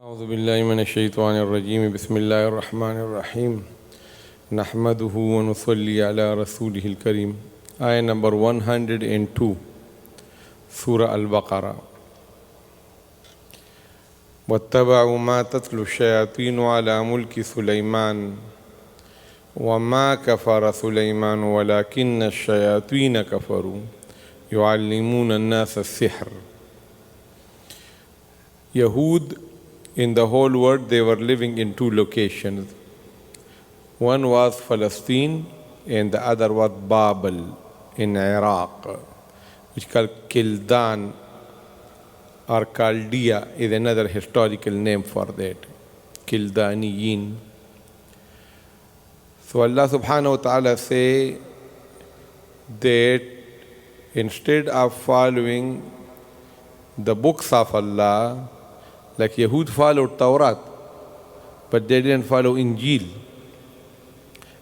أعوذ بالله من الشيطان الرجيم بسم الله الرحمن الرحيم نحمده ونصلي على رسوله الكريم Ayah number 102 Surah Al-Baqarah واتبعوا ما تتلو الشياطين على ملك سليمان وما كفر سليمان ولكن الشياطين كفروا يعلمون الناس السحر Yahud in the whole world, they were living in two locations. One was Palestine and the other was Babel in Iraq, which is called Kildan or Chaldea is another historical name for that, Kildaniyin. So Allah subhanahu wa ta'ala say that instead of following the books of Allah, like Yahud followed Tawrat, but they didn't follow Injil,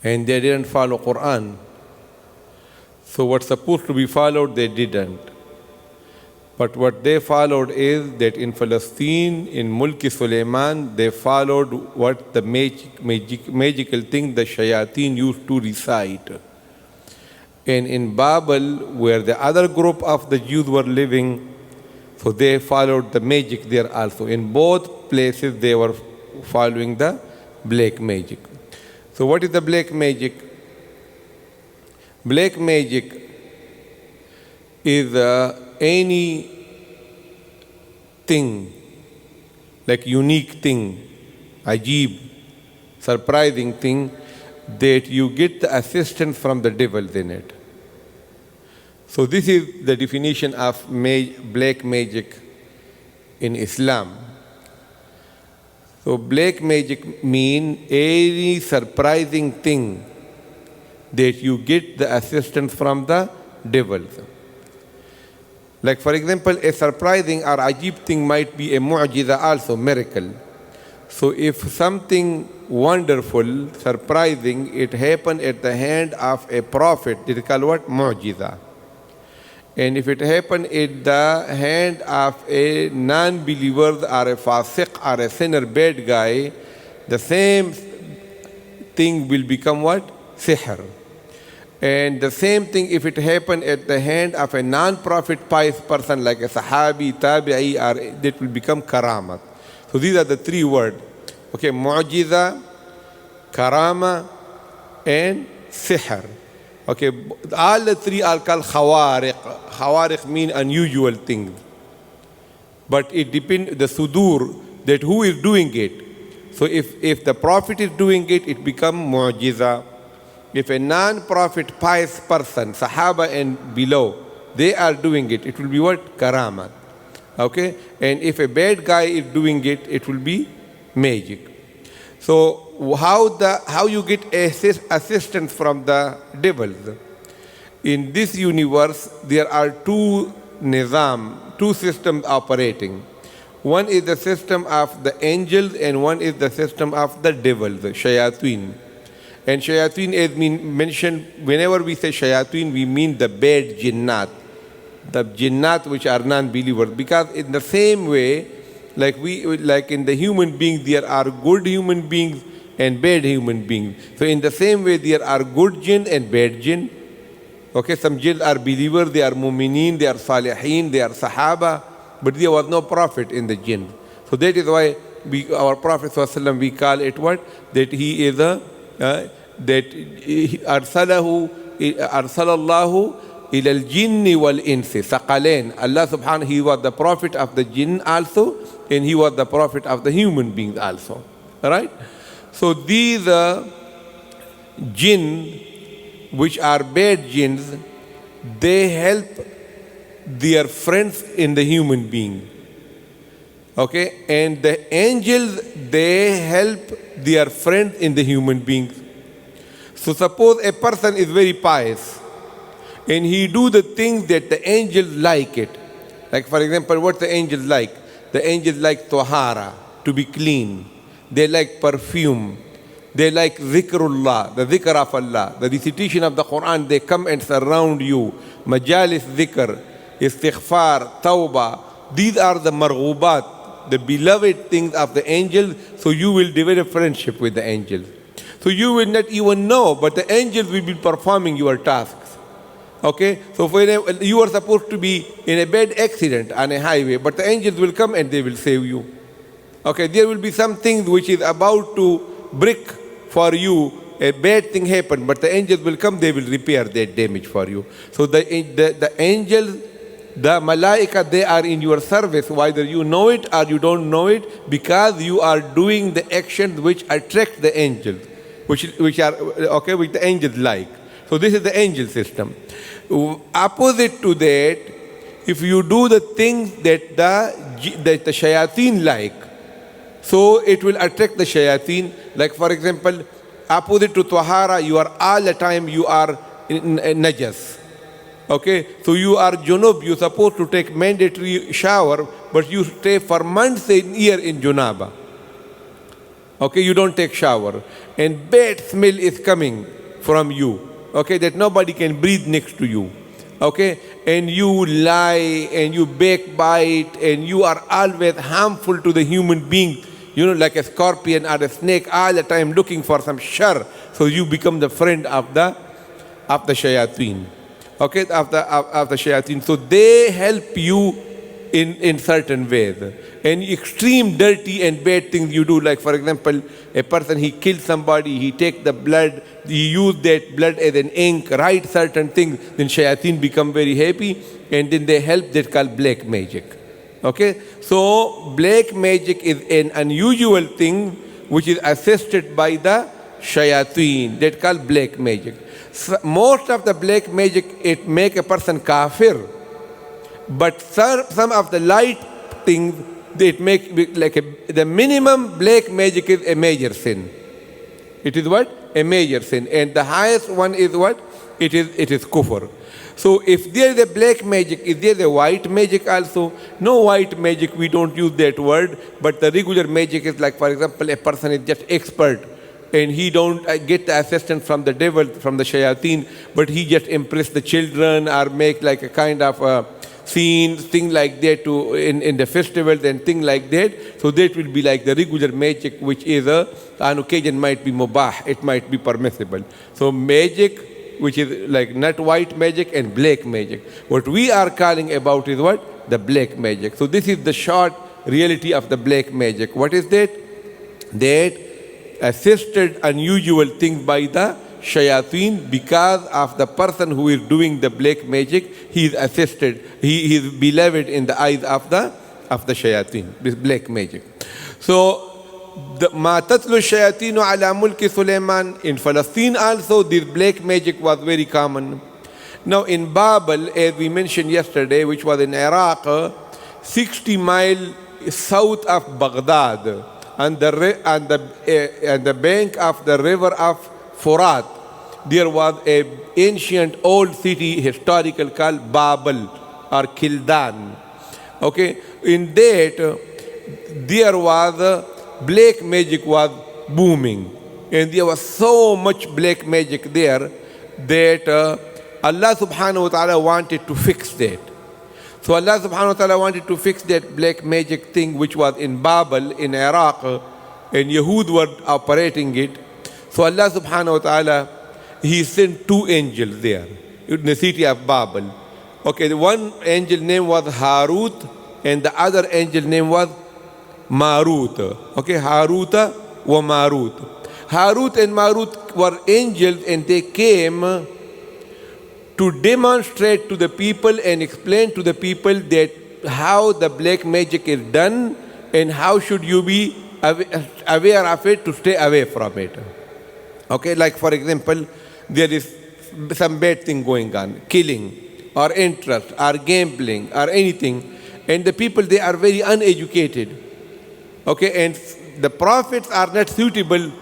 and they didn't follow Quran. So what's supposed to be followed, they didn't. But what they followed is that in Palestine, in Mulki Suleiman, they followed what the magical thing the shayateen used to recite. And in Babel, where the other group of the Jews were living, so they followed the magic there also. In both places they were following the black magic. So what is the black magic? Black magic is any thing, like unique thing, ajib, surprising thing, that you get the assistance from the devils in it. So this is the definition of black magic in Islam. So black magic means any surprising thing that you get the assistance from the devils. Like for example, a surprising or ajib thing might be a mu'jiza also, miracle. So if something wonderful, surprising, it happened at the hand of a prophet, it is called what? Mu'jiza. And if it happened at the hand of a non-believer or a fasiq or a sinner, bad guy, the same thing will become what? Sihr. And the same thing if it happened at the hand of a non-prophet pious person like a sahabi, tabi'i, or that will become karamat. So these are the three words. Okay, mu'jiza, karama, and sihr. Okay, all the three are called khawariq. Khawariq mean unusual things. But it depends, the sudur, that who is doing it. So if the prophet is doing it, it becomes mu'jiza. If a non-prophet pious person, sahaba and below, they are doing it, it will be what? Karamat. Okay? And if a bad guy is doing it, it will be magic. So how you get assistance from the devils? In this universe, there are two systems operating. One is the system of the angels and one is the system of the devils, the shayateen. And shayateen is mentioned, whenever we say shayateen, we mean the bad jinnat. The jinnat which are non-believers. Because in the same way, like in the human beings, there are good human beings and bad human beings. So in the same way, there are good jinn and bad jinn. Okay, some jinn are believers, they are mu'mineen, they are salihin, they are sahaba, but there was no prophet in the jinn. So that is why our Prophet ﷺ, we call it what? That he is arsalallahu ila al-jinni wal-insi, saqalain. Allah subhanahu, he was the prophet of the jinn also, and he was the prophet of the human beings also. Alright? So these jinn, which are bad jinns, they help their friends in the human being. Okay? And the angels, they help their friends in the human beings. So suppose a person is very pious and he do the things that the angels like it. Like for example, what the angels like? The angels like tahara, to be clean. They like perfume. They like zikrullah, the zikr of Allah, the recitation of the Quran. They come and surround you. Majalis zikr, istighfar, tawbah. These are the marghubat. the beloved things of the angels, so you will develop friendship with the angels. So you will not even know, but the angels will be performing your tasks. Okay? So when you are supposed to be in a bad accident on a highway, but the angels will come and they will save you. Okay? There will be something which is about to break for you, a bad thing happened, but the angels will come, they will repair that damage for you. So the angels, the malaika, they are in your service, whether you know it or you don't know it, because you are doing the actions which attract the angels, which are, okay, which the angels like. So this is the angel system. Opposite to that, if you do the things that the shayateen like, so it will attract the shayateen. Like for example, opposite to tahara, you are all the time you are in najas. Okay, so you are junub, you're supposed to take mandatory shower, but you stay for months and year in junaba. Okay, you don't take shower, and bad smell is coming from you. Okay, that nobody can breathe next to you. Okay, and you lie and you backbite and you are always harmful to the human being. You know, like a scorpion or a snake, all the time looking for some shar. So you become the friend of the shayateen. Okay, of the shayateen. So they help you in certain ways. And extreme dirty and bad things you do, like for example, a person, he kills somebody, he take the blood, he use that blood as an ink, write certain things, then shayateen become very happy, and then they help, that called black magic. Okay, so black magic is an unusual thing which is assisted by the shayateen, that called black magic. So most of the black magic, it make a person kafir, but some of the light things, it make like the minimum black magic is a major sin. It is what? A major sin. And the highest one is what? It is kufr. So if there is a black magic, is there a white magic also? No white magic, we don't use that word, but the regular magic is like, for example, a person is just expert and he don't get the assistance from the devil, from the shayateen, but he just impress the children or make like a kind of scenes, things like that in the festivals and things like that. So that will be like the regular magic, which is on occasion might be mubah, it might be permissible. So magic, which is like not white magic, and black magic. What we are calling about is what? The black magic. So this is the short reality of the black magic. What is that? That assisted unusual things by the shayateen, because of the person who is doing the black magic, he is assisted, he is beloved in the eyes of the shayateen, this black magic. So ما تتلو الشياطين على ملك سليمان, in Palestine also this black magic was very common. Now in Babel, as we mentioned yesterday, which was in Iraq, 60 miles south of Baghdad, on the bank of the river of Furat, there was a ancient old city, historical, called Babel or Kildan. Okay, in that there was black magic was booming, and there was so much black magic there that Allah subhanahu wa ta'ala wanted to fix that. So Allah subhanahu wa ta'ala wanted to fix that black magic thing which was in Babel in Iraq, and Yahud were operating it. So Allah subhanahu wa ta'ala, he sent two angels there in the city of Babel. Okay, the one angel name was Harut and the other angel name was Marut. Okay, Haruta wa Marut. Harut and Marut were angels, and they came to demonstrate to the people and explain to the people that how the black magic is done and how should you be aware of it to stay away from it. Okay, like for example, there is some bad thing going on, killing or interest or gambling or anything, and the people, they are very uneducated. Okay, and the prophets are not suitable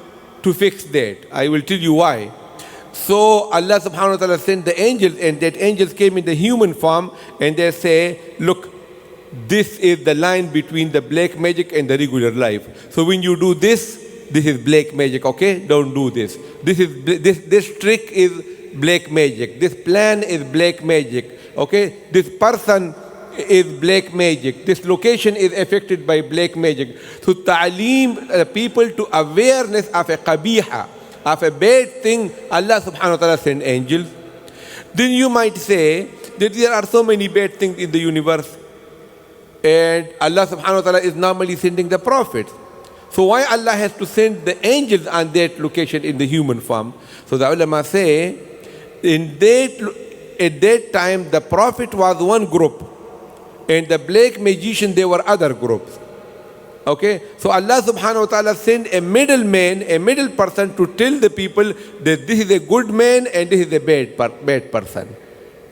to fix that. I will tell you why. So Allah subhanahu wa ta'ala sent the angels, and that angels came in the human form, and they say, look, this is the line between the black magic and the regular life. So when you do this, this is black magic, okay? Don't do this. This trick is black magic. This plan is black magic, okay? This person is black magic. This location is affected by black magic. So ta'aleem people to awareness of a qabiha, of a bad thing, Allah subhanahu wa ta'ala sent angels. Then you might say that there are so many bad things in the universe, and Allah subhanahu wa ta'ala is normally sending the prophets. So why Allah has to send the angels on that location in the human form? So the ulama say, at that time the prophet was one group, and the black magician they were other groups. Okay, so Allah subhanahu wa ta'ala sent a middleman, a middle person to tell the people that this is a good man and this is a bad person.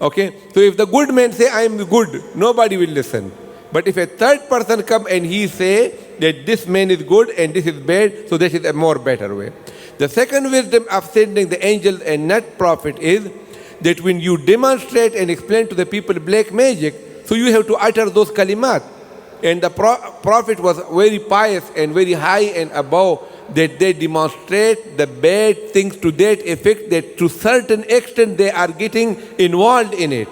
Okay, so if the good man say I am good, nobody will listen. But if a third person come and he say that this man is good and this is bad, so this is a more better way. The second wisdom of sending the angels and not prophet is that when you demonstrate and explain to the people black magic, so you have to utter those kalimat. And the prophet was very pious and very high and above, that they demonstrate the bad things to that effect that to certain extent they are getting involved in it.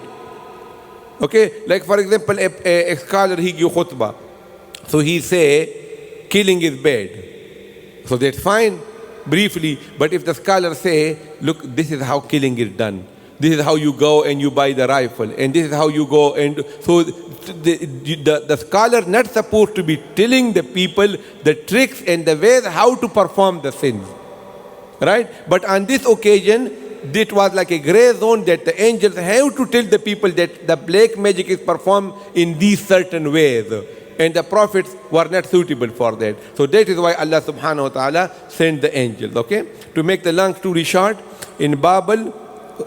Okay, like for example, a scholar, he give khutbah. So he say, killing is bad. So that's fine, briefly. But if the scholar say, look, this is how killing is done. This is how you go and you buy the rifle. And this is how you go. And so the scholar not supposed to be telling the people the tricks and the ways how to perform the sins. Right? But on this occasion, it was like a gray zone that the angels have to tell the people that the black magic is performed in these certain ways. And the prophets were not suitable for that. So that is why Allah subhanahu wa ta'ala sent the angels. Okay? To make the long story short, in Babel,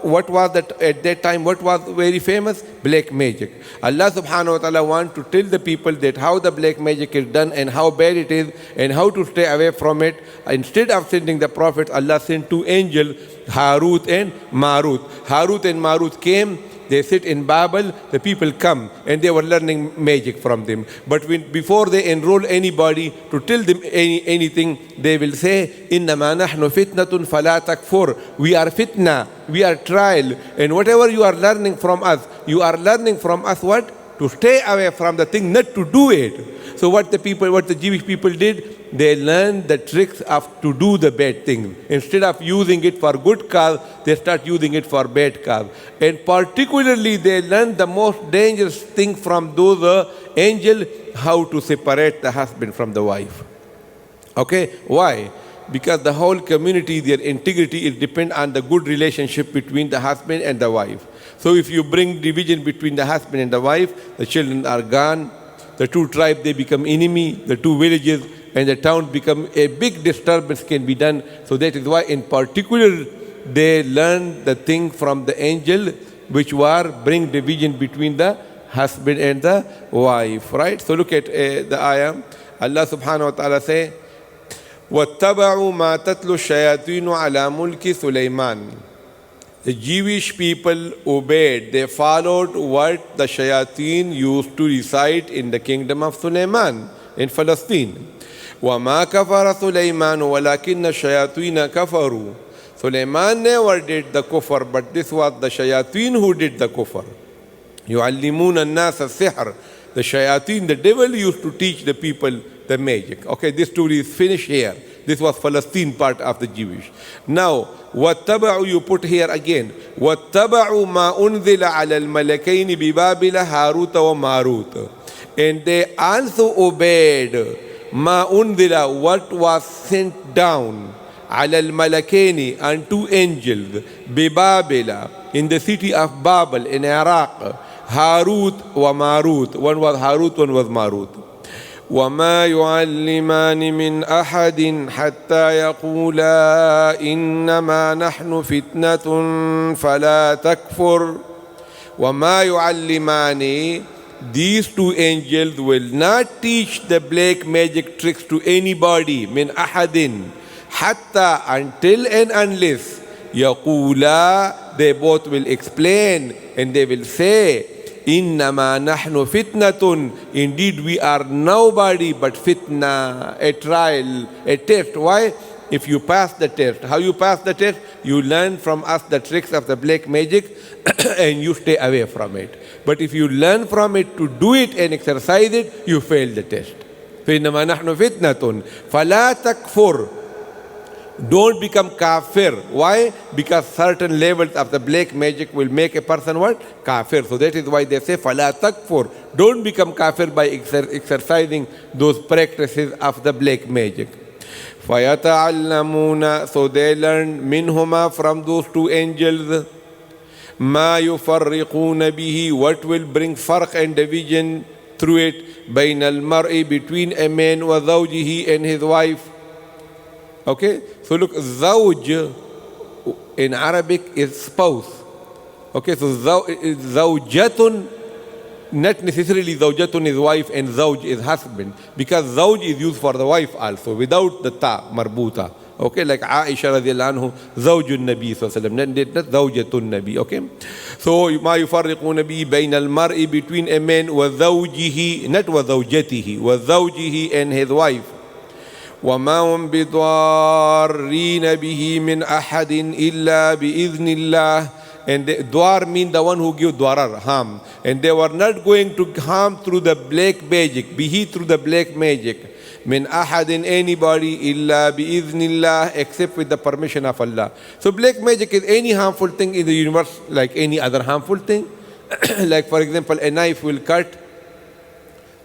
what was that at that time, what was very famous? Black magic. Allah subhanahu wa ta'ala want to tell the people that how the black magic is done and how bad it is and how to stay away from it. Instead of sending the prophets, Allah sent two angels, Harut and Marut. Harut and Marut came, they sit in Babel, the people come and they were learning magic from them. But before they enroll anybody to tell them anything, they will say, إِنَّمَا نَحْنُ فِتْنَةٌ فَلَا تَكْفُرْ. We are fitna, we are trial. And whatever you are learning from us, you are learning from us what? To stay away from the thing, not to do it. So what the Jewish people did, they learned the tricks of to do the bad thing. Instead of using it for good cause, they start using it for bad cause. And particularly they learned the most dangerous thing from those angels, how to separate the husband from the wife. Okay, why? Because the whole community, their integrity is depend on the good relationship between the husband and the wife. So if you bring division between the husband and the wife, the children are gone, the two tribes, they become enemy, the two villages and the town become a big disturbance can be done. So that is why in particular they learn the thing from the angel which were bring division between the husband and the wife, right? So look at the ayah. Allah subhanahu wa ta'ala say, وَاتَّبَعُوا مَا تَتْلُو الشَّيَاطِينُ عَلَى مُلْكِ سُلَيْمَانَ. The Jewish people obeyed, they followed what the shayateen used to recite in the kingdom of Sulaiman in Palestine. وَمَا كَفَرَ سُلَيْمَانُ وَلَكِنَّ الشَّيَاطِينَ كَفَرُوا. Sulaiman never did the kufr, but this was the shayateen who did the kufr. يُعَلِّمُونَ النَّاسَ السِّحْرَ. The shayateen, the devil used to teach the people the magic. Okay, this story is finished here. This was Palestine part of the Jewish. Now, وَاتَّبَعُوا, you put here again. وَاتَّبَعُوا مَا أُنزِلَ عَلَى الْمَلَكَيْنِ بِبَابِلَ هَارُوتَ وَمَارُوتَ. And they also obeyed مَا أُنزِلَ, what was sent down, على الملكين, and two angels, ببابل, in the city of Babel in Iraq, Harut wa Marut. One was Harut, one was Marut. وما يعلمان من أحد حتى يقولا إنما نحن فتنة فلا تكفر. وما يعلمان, these two angels will not teach the black magic tricks to anybody, من أحد, حتى, until and unless, يقولا, they both will explain and they will say, إنما نحن فتنة, indeed we are nobody but fitna, a trial, a test. Why? if you pass the test. How you pass the test? You learn from us the tricks of the black magic and you stay away from it. But if you learn from it to do it and exercise it, you fail the test. فإنما نحن فتنة فلا تكفر. Don't become kafir. Why? Because certain levels of the black magic will make a person what? Kafir. So that is why they say فلا تكفر. Don't become kafir by exercising those practices of the black magic. فيتعلمون. So they learn منهما, from those two angels, ما يفرقون به, what will bring farq and division through it, بين المرء, between a man, وزوجه, and his wife. Okay, so look, zawj in Arabic is spouse. Okay, so zawjatun, not necessarily zawjatun is wife and zawj is husband, because zawj is used for the wife also without the ta marbuta. Okay, like Aisha radiallahu anhu, zawjun nabi sallallahu alaihi wasallam, not zawjatun nabi. Okay, so ma yufarriquna bi bayna al-mar'i, between a man, wa zawjihi, not wa zawjatihi, wa zawjihi, and his wife. وما هم بضارين به من أحد إلا بإذن الله. And dwar mean the one who give dwarar, harm. And they were not going to harm through the black magic, bihi, through the black magic. من أحد, anybody, إلا بإذن الله, except with the permission of Allah. So black magic is any harmful thing in the universe, like any other harmful thing. Like for example, a knife will cut,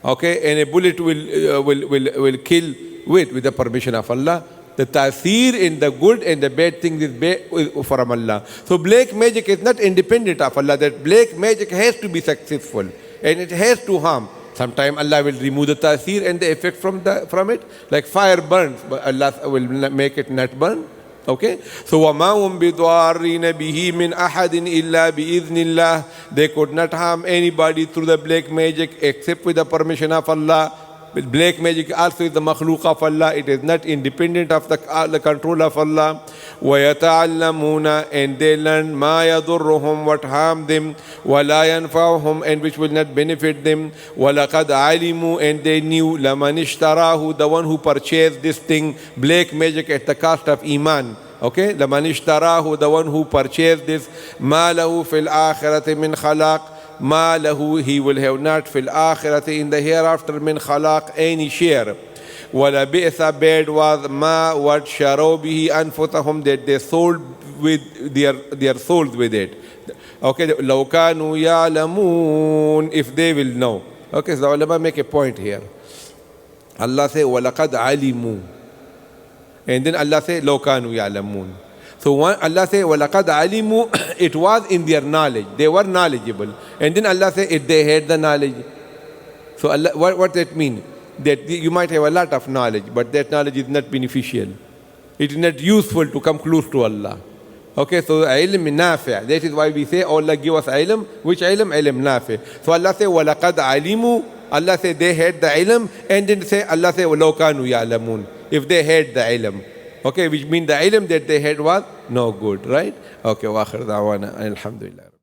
okay, and a bullet will kill with the permission of Allah. The ta'seer in the good and the bad things is from Allah. So black magic is not independent of Allah. That black magic has to be successful and it has to harm. Sometimes Allah will remove the ta'seer and the effect from it. Like fire burns, but Allah will make it not burn. Okay, so وَمَا هُمْ بِضَارِّينَ بِهِ مِنْ أَحَدٍ إِلَّا بِإِذْنِ اللَّهِ. They could not harm anybody through the black magic except with the permission of Allah. With black magic also is the makhluk of Allah. It is not independent of the control of Allah. وَيَتَعَلَّمُونَ, and they learn مَا يَضُرُّهُمْ, what harm them, وَلَا يَنْفَعُهُمْ, and which will not benefit them. وَلَقَدْ عَلِمُوا, and they knew, لَمَنِ اشْتَرَاهُ, the one who purchased this thing, black magic, at the cost of iman. Okay, لَمَنِ اشْتَرَاهُ, the one who purchased this, مَا لَهُ فِي الْآخِرَةِ مِنْ خَلَاقٍ. Ma lahu, he will have not, fil akhirati, in the hereafter, min khalaq, any share. Wala bi'sa, bad was, ma, what sharaw bihi anfusahum, that they sold with their souls with it. Okay, law kanu ya'lamun, if they will know. Okay, so the ulama make a point here. Allah say, walaqad alimu, and then Allah say, law kanu ya'lamun. So Allah say, وَلَقَدْ عَلِمُوا, it was in their knowledge. They were knowledgeable. And then Allah say, if they had the knowledge. So Allah, what that mean? That you might have a lot of knowledge, but that knowledge is not beneficial. It is not useful to come close to Allah. Okay, so ilm nafi'. That is why we say, oh Allah, give us ilm. Which ilm? Ilm nafi'. So Allah say, وَلَقَدْ عَلِمُوا. Allah say, they had the ilm. And then say, Allah say, وَلَوْ كَانُوا يَعْلَمُونَ, if they had the ilm. Okay, which means the ilm that they had was no good, right? Okay, wa akhir da'wana alhamdulillah.